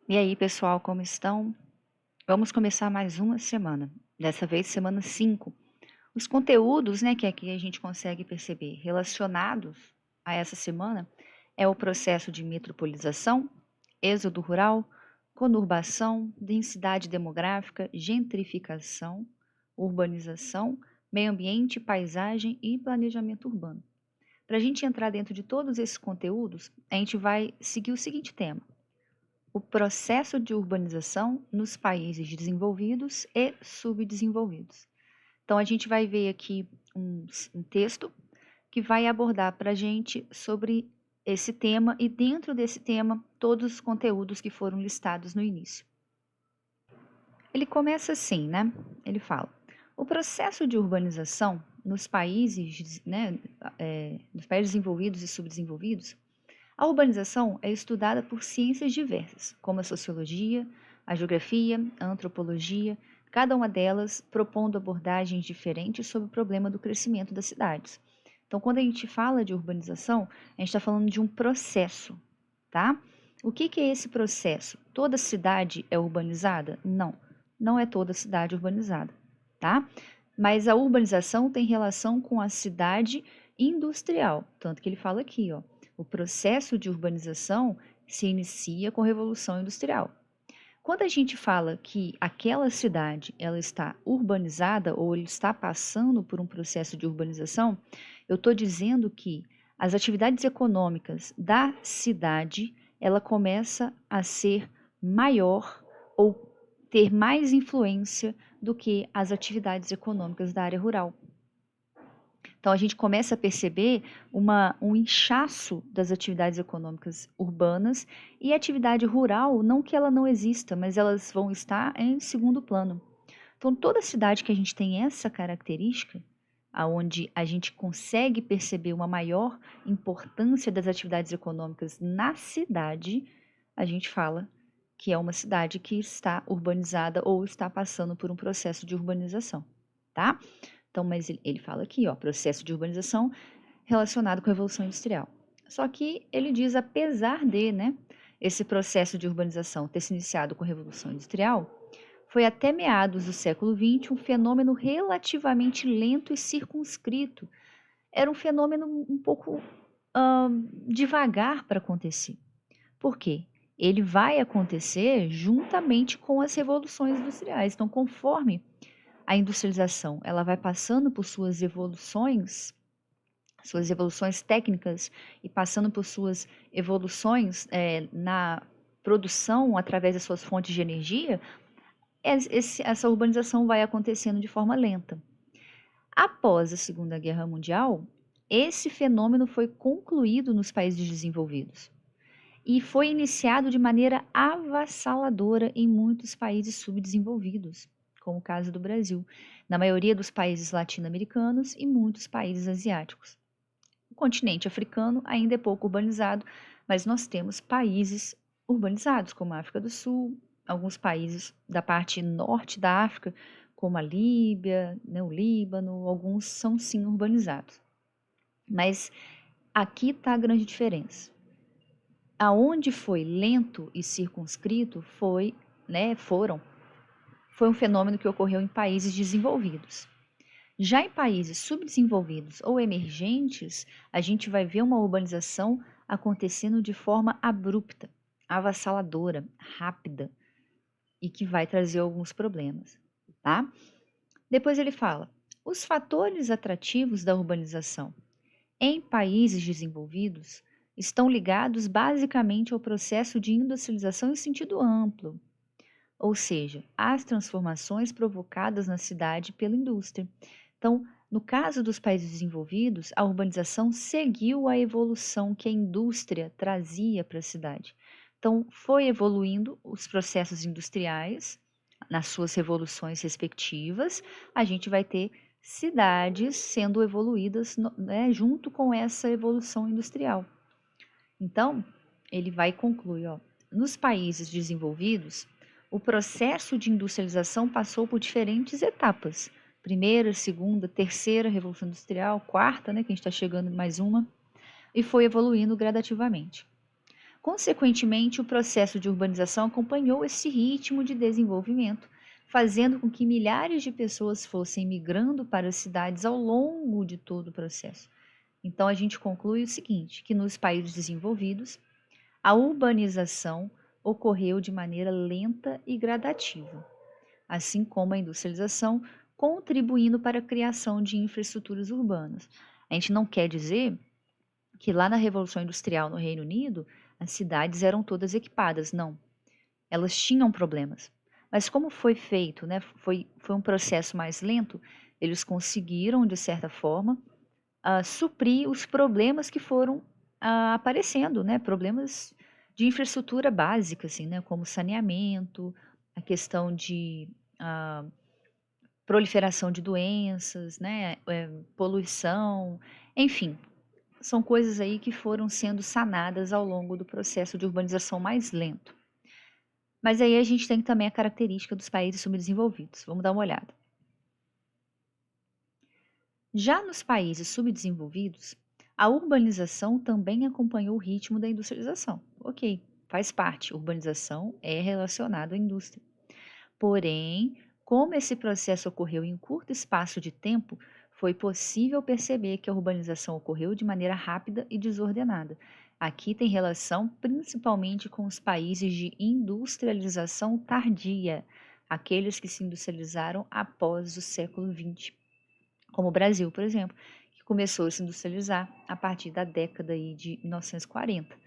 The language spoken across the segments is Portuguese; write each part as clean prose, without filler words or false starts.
E aí, pessoal, como estão? Vamos começar mais uma semana. Dessa vez, semana 5. Os conteúdos, né, que aqui a gente consegue perceber relacionados a essa semana é o processo de metropolização, êxodo rural, conurbação, densidade demográfica, gentrificação, urbanização, meio ambiente, paisagem e planejamento urbano. Para a gente entrar dentro de todos esses conteúdos, a gente vai seguir o seguinte tema: o processo de urbanização nos países desenvolvidos e subdesenvolvidos. Então, a gente vai ver aqui um texto que vai abordar para a gente sobre esse tema e, dentro desse tema, todos os conteúdos que foram listados no início. Ele começa assim, né? Ele fala: o processo de urbanização nos países, né, nos países desenvolvidos e subdesenvolvidos. A urbanização é estudada por ciências diversas, como a sociologia, a geografia, a antropologia, cada uma delas propondo abordagens diferentes sobre o problema do crescimento das cidades. Então, quando a gente fala de urbanização, a gente está falando de um processo, tá? O que é esse processo? Toda cidade é urbanizada? Não, não é toda cidade urbanizada, tá? Mas a urbanização tem relação com a cidade industrial, tanto que ele fala aqui, ó. O processo de urbanização se inicia com a Revolução Industrial. Quando a gente fala que aquela cidade ela está urbanizada ou ele está passando por um processo de urbanização, eu estou dizendo que as atividades econômicas da cidade ela começa a ser maior ou ter mais influência do que as atividades econômicas da área rural. Então, a gente começa a perceber um inchaço das atividades econômicas urbanas e a atividade rural, não que ela não exista, mas elas vão estar em segundo plano. Então, toda cidade que a gente tem essa característica, aonde a gente consegue perceber uma maior importância das atividades econômicas na cidade, a gente fala que é uma cidade que está urbanizada ou está passando por um processo de urbanização, tá? Então, mas ele fala aqui, ó, processo de urbanização relacionado com a Revolução Industrial. Só que ele diz, apesar de, né, esse processo de urbanização ter se iniciado com a Revolução Industrial, foi até meados do século XX um fenômeno relativamente lento e circunscrito. Era um fenômeno um pouco devagar para acontecer. Por quê? Ele vai acontecer juntamente com as revoluções industriais. Então, conforme a industrialização ela vai passando por suas evoluções técnicas e passando por suas evoluções na produção através das suas fontes de energia, essa urbanização vai acontecendo de forma lenta. Após a Segunda Guerra Mundial, esse fenômeno foi concluído nos países desenvolvidos e foi iniciado de maneira avassaladora em muitos países subdesenvolvidos, como o caso do Brasil, na maioria dos países latino-americanos e muitos países asiáticos. O continente africano ainda é pouco urbanizado, mas nós temos países urbanizados, como a África do Sul, alguns países da parte norte da África, como a Líbia, né, o Líbano, alguns são sim urbanizados. Mas aqui está a grande diferença. Aonde foi lento e circunscrito foi um fenômeno que ocorreu em países desenvolvidos. Já em países subdesenvolvidos ou emergentes, a gente vai ver uma urbanização acontecendo de forma abrupta, avassaladora, rápida e que vai trazer alguns problemas, tá? Depois ele fala: os fatores atrativos da urbanização em países desenvolvidos estão ligados basicamente ao processo de industrialização em sentido amplo, ou seja, às transformações provocadas na cidade pela indústria. Então, no caso dos países desenvolvidos, a urbanização seguiu a evolução que a indústria trazia para a cidade. Então, foi evoluindo os processos industriais nas suas revoluções respectivas, a gente vai ter cidades sendo evoluídas, né, junto com essa evolução industrial. Então, ele vai concluir, ó, nos países desenvolvidos, o processo de industrialização passou por diferentes etapas. Primeira, segunda, terceira revolução industrial, quarta, né, que a gente está chegando em mais uma, e foi evoluindo gradativamente. Consequentemente, o processo de urbanização acompanhou esse ritmo de desenvolvimento, fazendo com que milhares de pessoas fossem migrando para as cidades ao longo de todo o processo. Então, a gente conclui o seguinte, que nos países desenvolvidos, a urbanização ocorreu de maneira lenta e gradativa, assim como a industrialização, contribuindo para a criação de infraestruturas urbanas. A gente não quer dizer que lá na Revolução Industrial no Reino Unido, as cidades eram todas equipadas, não. Elas tinham problemas. Mas como foi feito, né, foi um processo mais lento, eles conseguiram, de certa forma, suprir os problemas que foram aparecendo, né, problemas de infraestrutura básica, assim, né, como saneamento, a questão de ah, proliferação de doenças, né, poluição, enfim, são coisas aí que foram sendo sanadas ao longo do processo de urbanização mais lento. Mas aí a gente tem também a característica dos países subdesenvolvidos. Vamos dar uma olhada. Já nos países subdesenvolvidos, a urbanização também acompanhou o ritmo da industrialização. Ok, faz parte, urbanização é relacionado à indústria. Porém, como esse processo ocorreu em um curto espaço de tempo, foi possível perceber que a urbanização ocorreu de maneira rápida e desordenada. Aqui tem relação principalmente com os países de industrialização tardia, aqueles que se industrializaram após o século XX, como o Brasil, por exemplo, que começou a se industrializar a partir da década aí de 1940.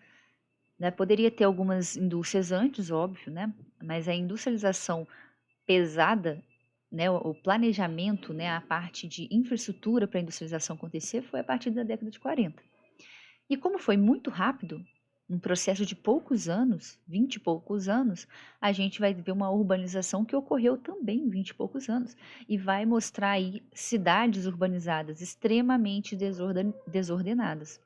Né? Poderia ter algumas indústrias antes, óbvio, né? Mas a industrialização pesada, né, o planejamento, né, a parte de infraestrutura para a industrialização acontecer foi a partir da década de 40. E como foi muito rápido, um processo de poucos anos, 20 e poucos anos, a gente vai ver uma urbanização que ocorreu também em 20 e poucos anos e vai mostrar aí cidades urbanizadas extremamente desordenadas.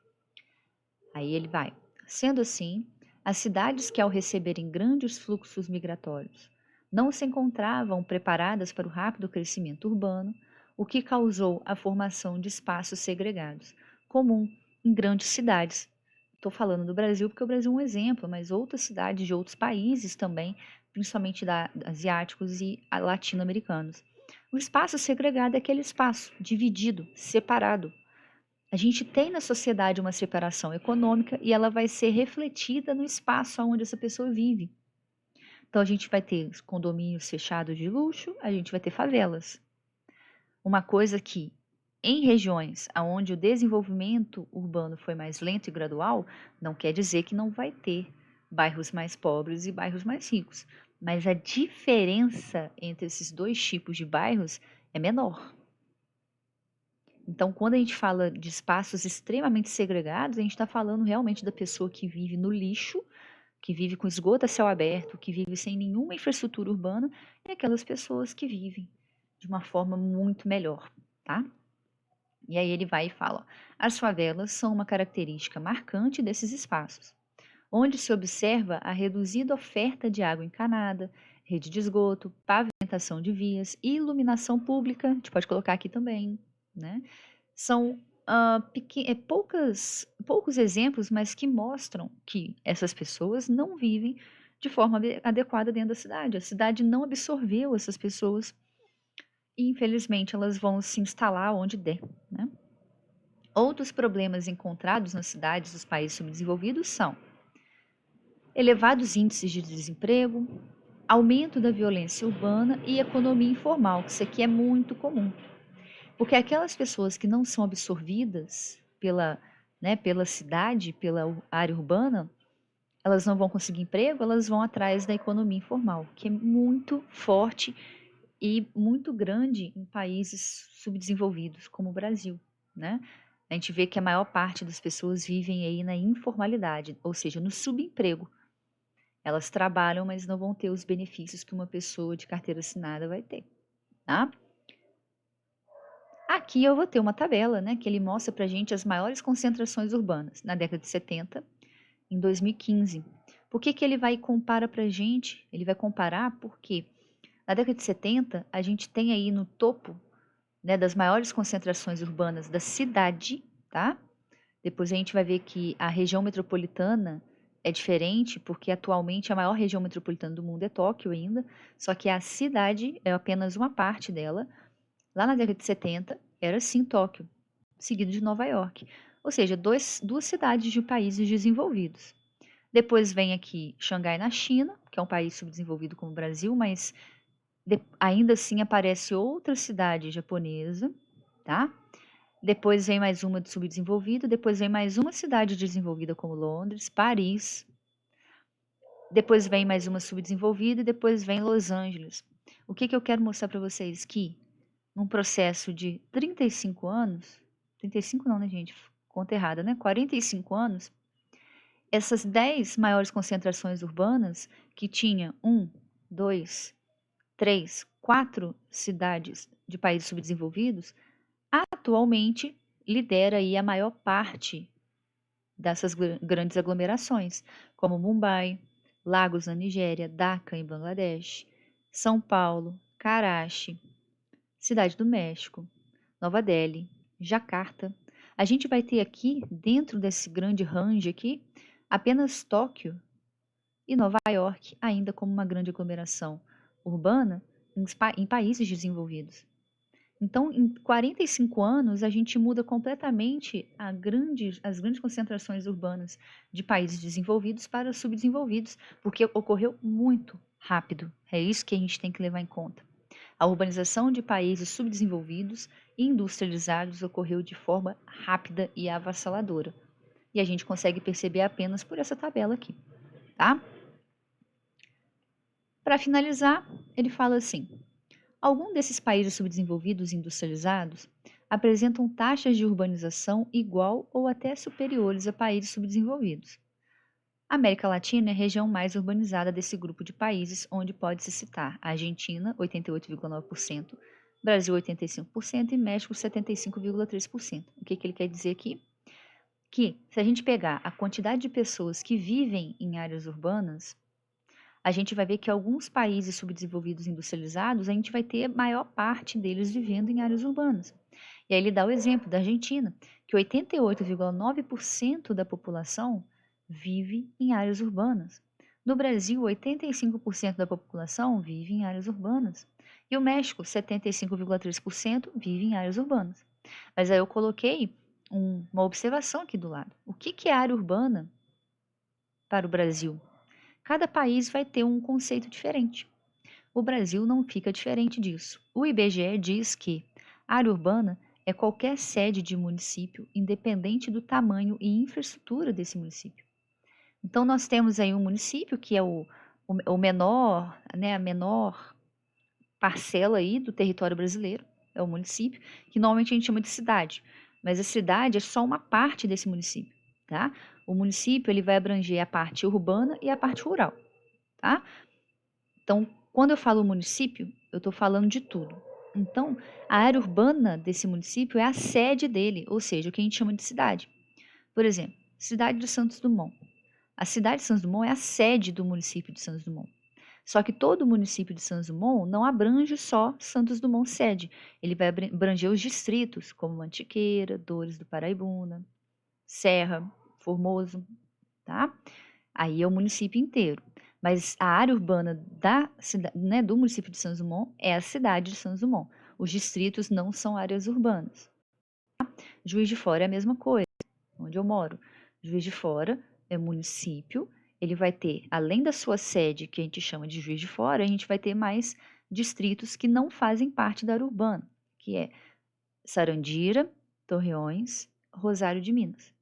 Aí ele vai. Sendo assim, as cidades que ao receberem grandes fluxos migratórios não se encontravam preparadas para o rápido crescimento urbano, o que causou a formação de espaços segregados, comum em grandes cidades. Estou falando do Brasil porque o Brasil é um exemplo, mas outras cidades de outros países também, principalmente asiáticos e latino-americanos. O espaço segregado é aquele espaço dividido, separado. A gente tem na sociedade uma separação econômica e ela vai ser refletida no espaço onde essa pessoa vive. Então, a gente vai ter condomínios fechados de luxo, a gente vai ter favelas. Uma coisa que, em regiões onde o desenvolvimento urbano foi mais lento e gradual, não quer dizer que não vai ter bairros mais pobres e bairros mais ricos. Mas a diferença entre esses dois tipos de bairros é menor. Então, quando a gente fala de espaços extremamente segregados, a gente está falando realmente da pessoa que vive no lixo, que vive com esgoto a céu aberto, que vive sem nenhuma infraestrutura urbana, e aquelas pessoas que vivem de uma forma muito melhor, tá? E aí ele vai e fala: as favelas são uma característica marcante desses espaços, onde se observa a reduzida oferta de água encanada, rede de esgoto, pavimentação de vias e iluminação pública, a gente pode colocar aqui também, né? São poucos exemplos, mas que mostram que essas pessoas não vivem de forma adequada dentro da cidade. A cidade não absorveu essas pessoas e, infelizmente, elas vão se instalar onde der, né? Outros problemas encontrados nas cidades dos países subdesenvolvidos são elevados índices de desemprego, aumento da violência urbana e economia informal, que isso aqui é muito comum. Porque aquelas pessoas que não são absorvidas pela cidade, pela área urbana, elas não vão conseguir emprego, elas vão atrás da economia informal, que é muito forte e muito grande em países subdesenvolvidos, como o Brasil, né? A gente vê que a maior parte das pessoas vivem aí na informalidade, ou seja, no subemprego. Elas trabalham, mas não vão ter os benefícios que uma pessoa de carteira assinada vai ter, tá? Aqui eu vou ter uma tabela, né, que ele mostra para a gente as maiores concentrações urbanas na década de 70, em 2015. Por que que ele vai comparar para a gente? Ele vai comparar porque na década de 70 a gente tem aí no topo, né, das maiores concentrações urbanas da cidade, tá? Depois a gente vai ver que a região metropolitana é diferente porque atualmente a maior região metropolitana do mundo é Tóquio ainda, só que a cidade é apenas uma parte dela. Lá na década de 70 era sim Tóquio, seguido de Nova York. Ou seja, duas cidades de países desenvolvidos. Depois vem aqui Xangai na China, que é um país subdesenvolvido como o Brasil, mas ainda assim aparece outra cidade japonesa, tá? Depois vem mais uma de subdesenvolvido, depois vem mais uma cidade desenvolvida como Londres, Paris, depois vem mais uma subdesenvolvida e depois vem Los Angeles. O que eu quero mostrar para vocês? Que num processo de 35 anos, 35 não, né, gente? Conta errada, né? 45 anos, essas 10 maiores concentrações urbanas, que tinha 2, 3, 4 cidades de países subdesenvolvidos, atualmente lidera aí a maior parte dessas grandes aglomerações, como Mumbai, Lagos na Nigéria, Dhaka em Bangladesh, São Paulo, Karachi, Cidade do México, Nova Delhi, Jacarta. A gente vai ter aqui, dentro desse grande range aqui, apenas Tóquio e Nova York ainda como uma grande aglomeração urbana em países desenvolvidos. Então, em 45 anos, a gente muda completamente as grandes concentrações urbanas de países desenvolvidos para subdesenvolvidos, porque ocorreu muito rápido. É isso que a gente tem que levar em conta. A urbanização de países subdesenvolvidos e industrializados ocorreu de forma rápida e avassaladora. E a gente consegue perceber apenas por essa tabela aqui, tá? Para finalizar, ele fala assim: alguns desses países subdesenvolvidos e industrializados apresentam taxas de urbanização igual ou até superiores a países subdesenvolvidos. A América Latina é a região mais urbanizada desse grupo de países, onde pode-se citar a Argentina, 88,9%, Brasil, 85% e México, 75,3%. O que ele quer dizer aqui? Que, se a gente pegar a quantidade de pessoas que vivem em áreas urbanas, a gente vai ver que alguns países subdesenvolvidos e industrializados, a gente vai ter maior parte deles vivendo em áreas urbanas. E aí ele dá o exemplo da Argentina, que 88,9% da população vive em áreas urbanas. No Brasil, 85% da população vive em áreas urbanas. E o México, 75,3% vive em áreas urbanas. Mas aí eu coloquei uma observação aqui do lado. O que é área urbana para o Brasil? Cada país vai ter um conceito diferente. O Brasil não fica diferente disso. O IBGE diz que área urbana é qualquer sede de município, independente do tamanho e infraestrutura desse município. Então, nós temos aí um município que é o menor, né, a menor parcela aí do território brasileiro, é o município, que normalmente a gente chama de cidade. Mas a cidade é só uma parte desse município, tá? O município ele vai abranger a parte urbana e a parte rural, tá? Então, quando eu falo município, eu estou falando de tudo. Então, a área urbana desse município é a sede dele, ou seja, o que a gente chama de cidade. Por exemplo, cidade de Santos Dumont. A cidade de Santos Dumont é a sede do município de Santos Dumont. Só que todo o município de Santos Dumont não abrange só Santos Dumont sede. Ele vai abranger os distritos, como Mantiqueira, Dores do Paraibuna, Serra, Formoso, tá? Aí é o município inteiro. Mas a área urbana né, do município de Santos Dumont é a cidade de Santos Dumont. Os distritos não são áreas urbanas. Juiz de Fora é a mesma coisa, onde eu moro. Juiz de Fora é município, ele vai ter, além da sua sede, que a gente chama de Juiz de Fora, a gente vai ter mais distritos que não fazem parte da área urbana, que é Sarandira, Torreões, Rosário de Minas,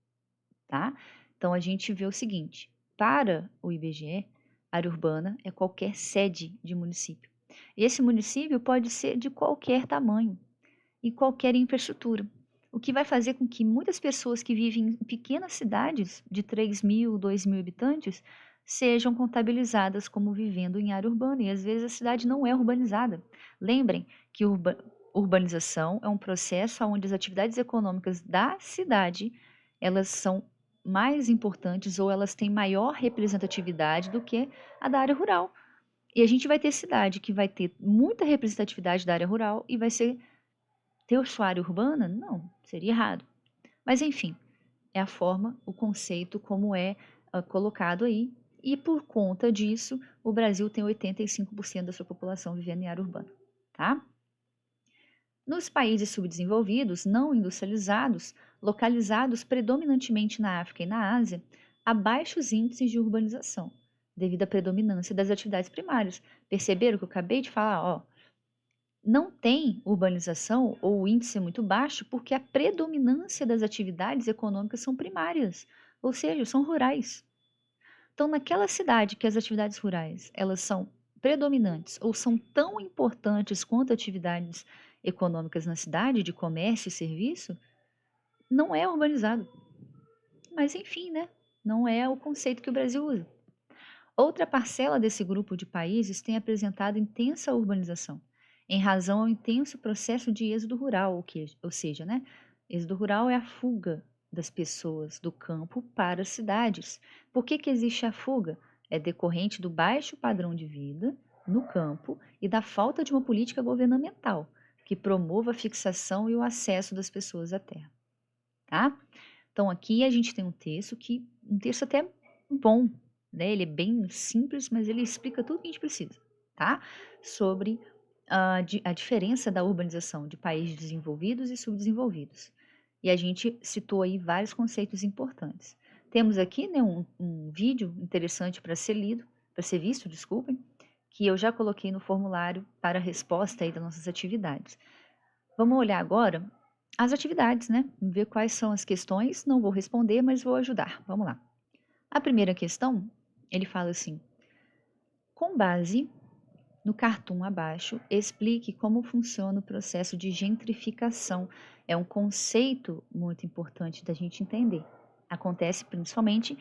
tá? Então a gente vê o seguinte: para o IBGE, área urbana é qualquer sede de município. E esse município pode ser de qualquer tamanho e qualquer infraestrutura, o que vai fazer com que muitas pessoas que vivem em pequenas cidades de 3.000, 2.000 habitantes sejam contabilizadas como vivendo em área urbana, e às vezes a cidade não é urbanizada. Lembrem que urbanização é um processo onde as atividades econômicas da cidade elas são mais importantes ou elas têm maior representatividade do que a da área rural. E a gente vai ter cidade que vai ter muita representatividade da área rural e vai ter sua área urbana? Não, seria errado. Mas enfim, é a forma, o conceito, como é colocado aí, e por conta disso, o Brasil tem 85% da sua população vivendo em área urbana, tá? Nos países subdesenvolvidos, não industrializados, localizados predominantemente na África e na Ásia, há baixos índices de urbanização, devido à predominância das atividades primárias. Perceberam que eu acabei de falar? Ó, não tem urbanização ou o índice é muito baixo porque a predominância das atividades econômicas são primárias, ou seja, são rurais. Então, naquela cidade que as atividades rurais elas são predominantes ou são tão importantes quanto atividades econômicas na cidade, de comércio e serviço, não é urbanizado. Mas enfim, né? Não é o conceito que o Brasil usa. Outra parcela desse grupo de países tem apresentado intensa urbanização, em razão ao intenso processo de êxodo rural, ou seja, né? Êxodo rural é a fuga das pessoas do campo para as cidades. Por que existe a fuga? É decorrente do baixo padrão de vida no campo e da falta de uma política governamental que promova a fixação e o acesso das pessoas à terra, tá? Então aqui a gente tem um texto até bom, né? Ele é bem simples, mas ele explica tudo que a gente precisa, tá? Sobre a diferença da urbanização de países desenvolvidos e subdesenvolvidos. E a gente citou aí vários conceitos importantes. Temos aqui, né, um vídeo interessante para ser lido, para ser visto, desculpem, que eu já coloquei no formulário para a resposta aí das nossas atividades. Vamos olhar agora as atividades, né? Ver quais são as questões. Não vou responder, mas vou ajudar. Vamos lá. A primeira questão, ele fala assim: com base no cartoon abaixo, explique como funciona o processo de gentrificação. É um conceito muito importante da gente entender. Acontece principalmente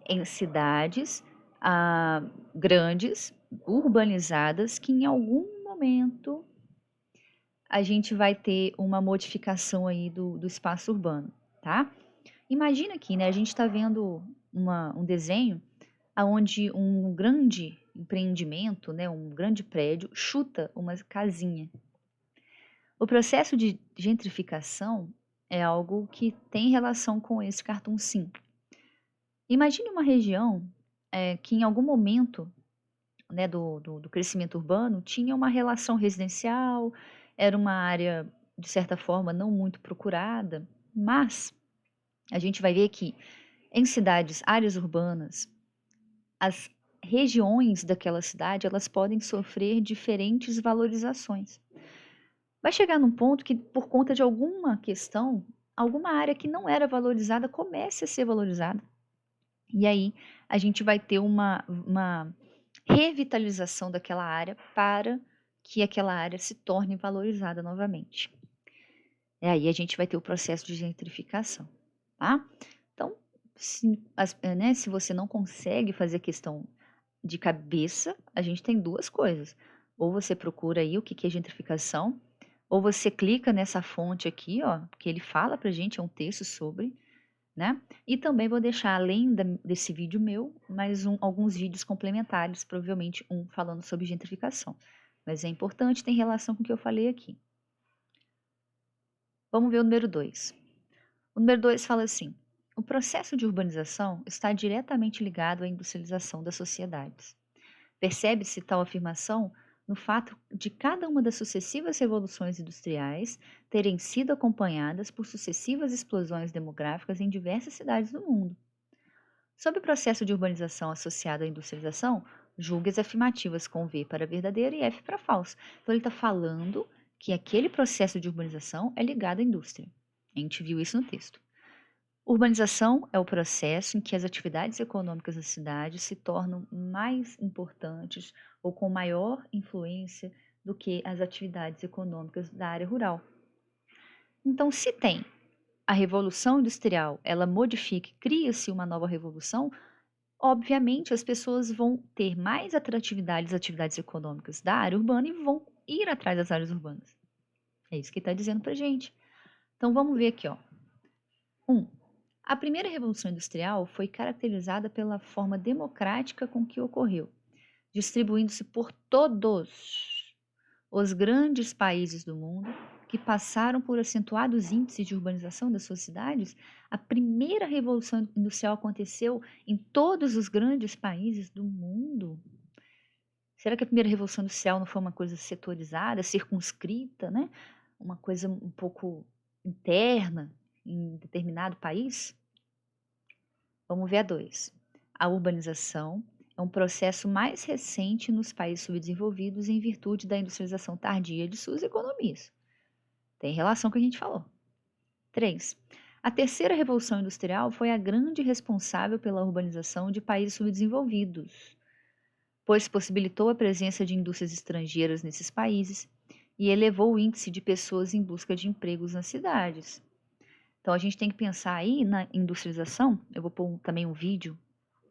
em cidades grandes, urbanizadas, que em algum momento a gente vai ter uma modificação aí do espaço urbano, tá? Imagina aqui, né? A gente está vendo um desenho onde um grande empreendimento, né, um grande prédio, chuta uma casinha. O processo de gentrificação é algo que tem relação com esse cartoon, sim. Imagine uma região que em algum momento, né, do crescimento urbano tinha uma relação residencial, era uma área, de certa forma, não muito procurada, mas a gente vai ver que em cidades, áreas urbanas, as regiões daquela cidade, elas podem sofrer diferentes valorizações. Vai chegar num ponto que, por conta de alguma questão, alguma área que não era valorizada comece a ser valorizada. E aí a gente vai ter uma revitalização daquela área para que aquela área se torne valorizada novamente. E aí a gente vai ter o processo de gentrificação, tá? Então, se você não consegue fazer a questão de cabeça, a gente tem duas coisas. Ou você procura aí o que é gentrificação, ou você clica nessa fonte aqui, ó, que ele fala pra gente, é um texto sobre, né? E também vou deixar, além desse vídeo meu, mais alguns vídeos complementares, provavelmente um falando sobre gentrificação. Mas é importante, tem relação com o que eu falei aqui. Vamos ver o número 2. O número 2 fala assim: o processo de urbanização está diretamente ligado à industrialização das sociedades. Percebe-se tal afirmação no fato de cada uma das sucessivas revoluções industriais terem sido acompanhadas por sucessivas explosões demográficas em diversas cidades do mundo. Sobre o processo de urbanização associado à industrialização, julgue as afirmativas com V para verdadeira e F para falsa. Então, ele está falando que aquele processo de urbanização é ligado à indústria. A gente viu isso no texto. Urbanização é o processo em que as atividades econômicas da cidade se tornam mais importantes ou com maior influência do que as atividades econômicas da área rural. Então, se tem a revolução industrial, ela modifica, cria-se uma nova revolução, obviamente as pessoas vão ter mais atratividade das atividades econômicas da área urbana e vão ir atrás das áreas urbanas. É isso que está dizendo para gente. Então, vamos ver aqui, ó. 1. A primeira revolução industrial foi caracterizada pela forma democrática com que ocorreu, distribuindo-se por todos os grandes países do mundo que passaram por acentuados índices de urbanização das suas cidades, a primeira revolução industrial aconteceu em todos os grandes países do mundo. Será que a primeira revolução industrial não foi uma coisa setorizada, circunscrita, né? Uma coisa um pouco interna em determinado país? Vamos ver a 2. A urbanização é um processo mais recente nos países subdesenvolvidos em virtude da industrialização tardia de suas economias. Tem relação com o que a gente falou. 3. A terceira revolução industrial foi a grande responsável pela urbanização de países subdesenvolvidos, pois possibilitou a presença de indústrias estrangeiras nesses países e elevou o índice de pessoas em busca de empregos nas cidades. Então a gente tem que pensar aí na industrialização. Eu vou pôr também um vídeo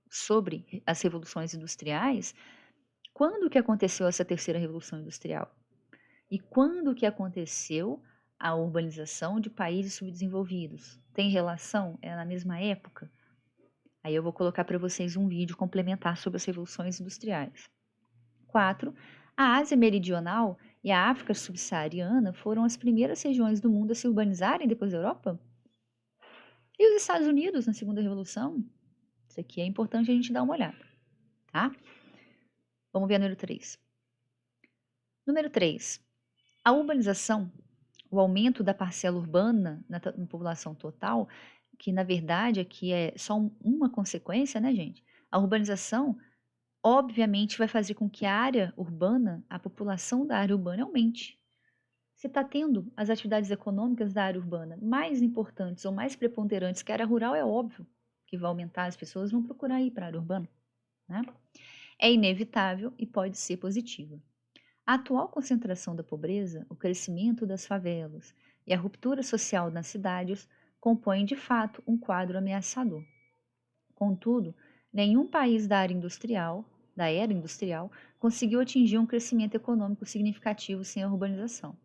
sobre as revoluções industriais. Quando que aconteceu essa terceira revolução industrial? E quando que aconteceu a urbanização de países subdesenvolvidos? Tem relação? É na mesma época? Aí eu vou colocar para vocês um vídeo complementar sobre as revoluções industriais. 4. A Ásia Meridional e a África Subsaariana foram as primeiras regiões do mundo a se urbanizarem depois da Europa? E os Estados Unidos na segunda revolução? Isso aqui é importante a gente dar uma olhada, tá? Vamos ver a número 3. Número 3. A urbanização, o aumento da parcela urbana na população total, que na verdade aqui é só uma consequência, né, gente? A urbanização, obviamente, vai fazer com que a área urbana, a população da área urbana aumente. Se está tendo as atividades econômicas da área urbana mais importantes ou mais preponderantes que a área rural, é óbvio que vai aumentar, as pessoas vão procurar ir para a área urbana, né? É inevitável e pode ser positiva. A atual concentração da pobreza, o crescimento das favelas e a ruptura social nas cidades compõem de fato um quadro ameaçador. Contudo, nenhum país da era industrial, conseguiu atingir um crescimento econômico significativo sem a urbanização.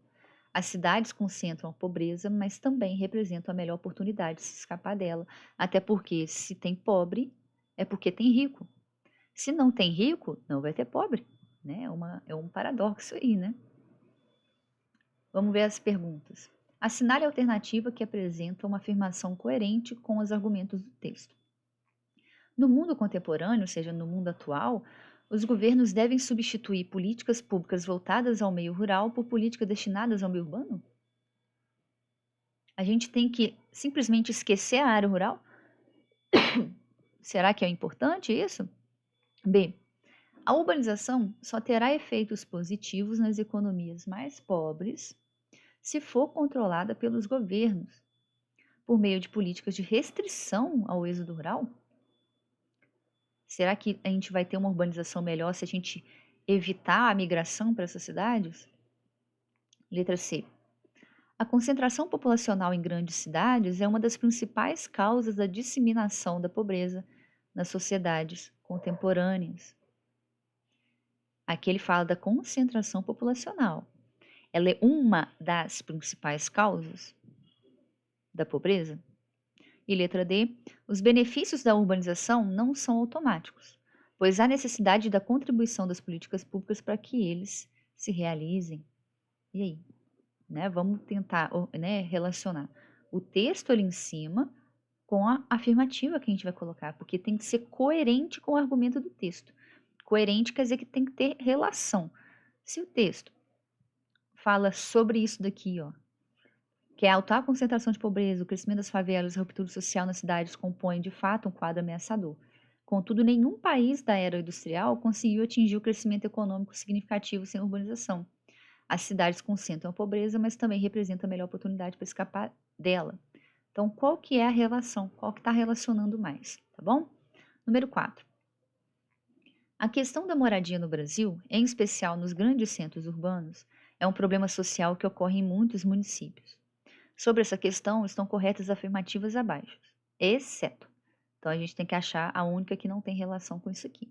As cidades concentram a pobreza, mas também representam a melhor oportunidade de se escapar dela, até porque se tem pobre, é porque tem rico. Se não tem rico, não vai ter pobre, né? É um paradoxo aí, né? Vamos ver as perguntas. Assinale a alternativa que apresenta uma afirmação coerente com os argumentos do texto. No mundo contemporâneo, ou seja, no mundo atual, os governos devem substituir políticas públicas voltadas ao meio rural por políticas destinadas ao meio urbano? A gente tem que simplesmente esquecer a área rural? Será que é importante isso? B. A urbanização só terá efeitos positivos nas economias mais pobres se for controlada pelos governos, por meio de políticas de restrição ao êxodo rural? Será que a gente vai ter uma urbanização melhor se a gente evitar a migração para essas cidades? Letra C. A concentração populacional em grandes cidades é uma das principais causas da disseminação da pobreza nas sociedades contemporâneas. Aqui ele fala da concentração populacional. Ela é uma das principais causas da pobreza? E letra D, os benefícios da urbanização não são automáticos, pois há necessidade da contribuição das políticas públicas para que eles se realizem. E aí? Né? Vamos tentar, né, relacionar o texto ali em cima com a afirmativa que a gente vai colocar, porque tem que ser coerente com o argumento do texto. Coerente quer dizer que tem que ter relação. Se o texto fala sobre isso daqui, ó, que é a alta concentração de pobreza, o crescimento das favelas, a ruptura social nas cidades compõem de fato um quadro ameaçador. Contudo, nenhum país da era industrial conseguiu atingir o crescimento econômico significativo sem urbanização. As cidades concentram a pobreza, mas também representam a melhor oportunidade para escapar dela. Então, qual que é a relação? Qual que está relacionando mais, tá bom? Número 4. A questão da moradia no Brasil, em especial nos grandes centros urbanos, é um problema social que ocorre em muitos municípios. Sobre essa questão, estão corretas as afirmativas abaixo, exceto. Então, a gente tem que achar a única que não tem relação com isso aqui.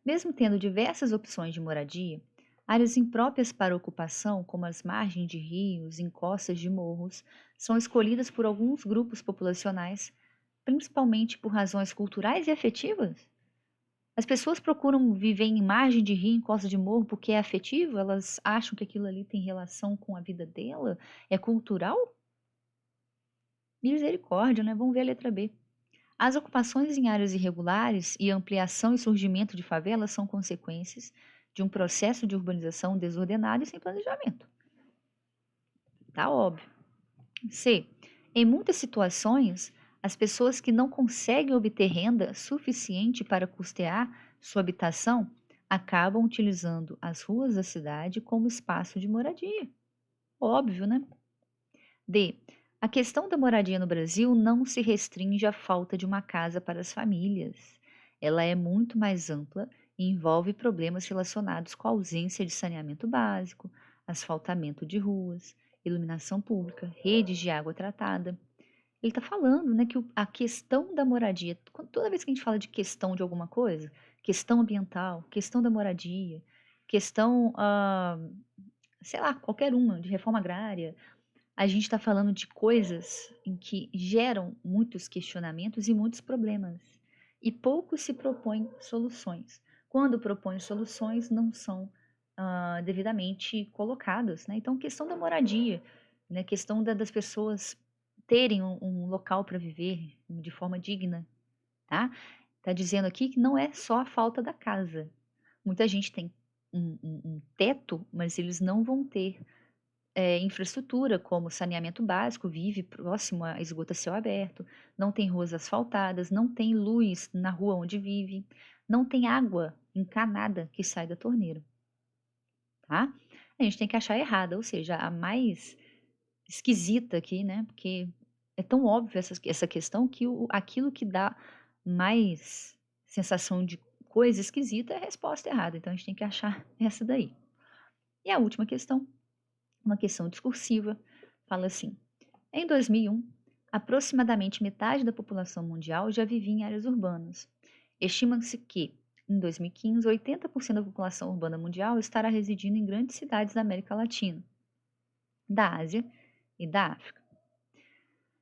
Mesmo tendo diversas opções de moradia, áreas impróprias para ocupação, como as margens de rios, encostas de morros, são escolhidas por alguns grupos populacionais, principalmente por razões culturais e afetivas. As pessoas procuram viver em margem de rio, em costa de morro, porque é afetivo? Elas acham que aquilo ali tem relação com a vida dela? É cultural? Misericórdia, né? Vamos ver a letra B. As ocupações em áreas irregulares e a ampliação e surgimento de favelas são consequências de um processo de urbanização desordenado e sem planejamento. Tá óbvio. C. Em muitas situações, as pessoas que não conseguem obter renda suficiente para custear sua habitação acabam utilizando as ruas da cidade como espaço de moradia. Óbvio, né? D. A questão da moradia no Brasil não se restringe à falta de uma casa para as famílias. Ela é muito mais ampla e envolve problemas relacionados com a ausência de saneamento básico, asfaltamento de ruas, iluminação pública, redes de água tratada. Ele está falando, né, que a questão da moradia, toda vez que a gente fala de questão de alguma coisa, questão ambiental, questão da moradia, questão, sei lá, qualquer uma, de reforma agrária, a gente está falando de coisas em que geram muitos questionamentos e muitos problemas. E pouco se propõe soluções. Quando propõe soluções, não são devidamente colocadas, né? Então, questão da moradia, né? Questão das pessoas terem um local para viver de forma digna, tá? Tá dizendo aqui que não é só a falta da casa. Muita gente tem um teto, mas eles não vão ter infraestrutura como saneamento básico, vive próximo a esgoto a céu aberto, não tem ruas asfaltadas, não tem luz na rua onde vive, não tem água encanada que sai da torneira, tá? A gente tem que achar errada, ou seja, a mais esquisita aqui, né? Porque é tão óbvio essa questão que aquilo que dá mais sensação de coisa esquisita é a resposta errada. Então a gente tem que achar essa daí. E a última questão, uma questão discursiva, fala assim: em 2001, aproximadamente metade da população mundial já vivia em áreas urbanas. Estima-se que, em 2015, 80% da população urbana mundial estará residindo em grandes cidades da América Latina, da Ásia e da África.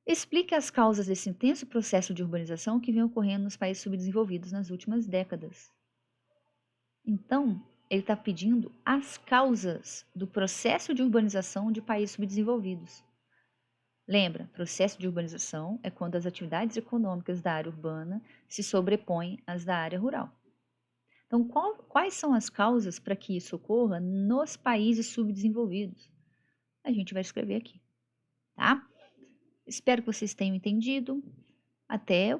Explique as causas desse intenso processo de urbanização que vem ocorrendo nos países subdesenvolvidos nas últimas décadas. Então, ele está pedindo as causas do processo de urbanização de países subdesenvolvidos. Lembra, processo de urbanização é quando as atividades econômicas da área urbana se sobrepõem às da área rural. Então, quais são as causas para que isso ocorra nos países subdesenvolvidos? A gente vai escrever aqui, tá? Espero que vocês tenham entendido. Até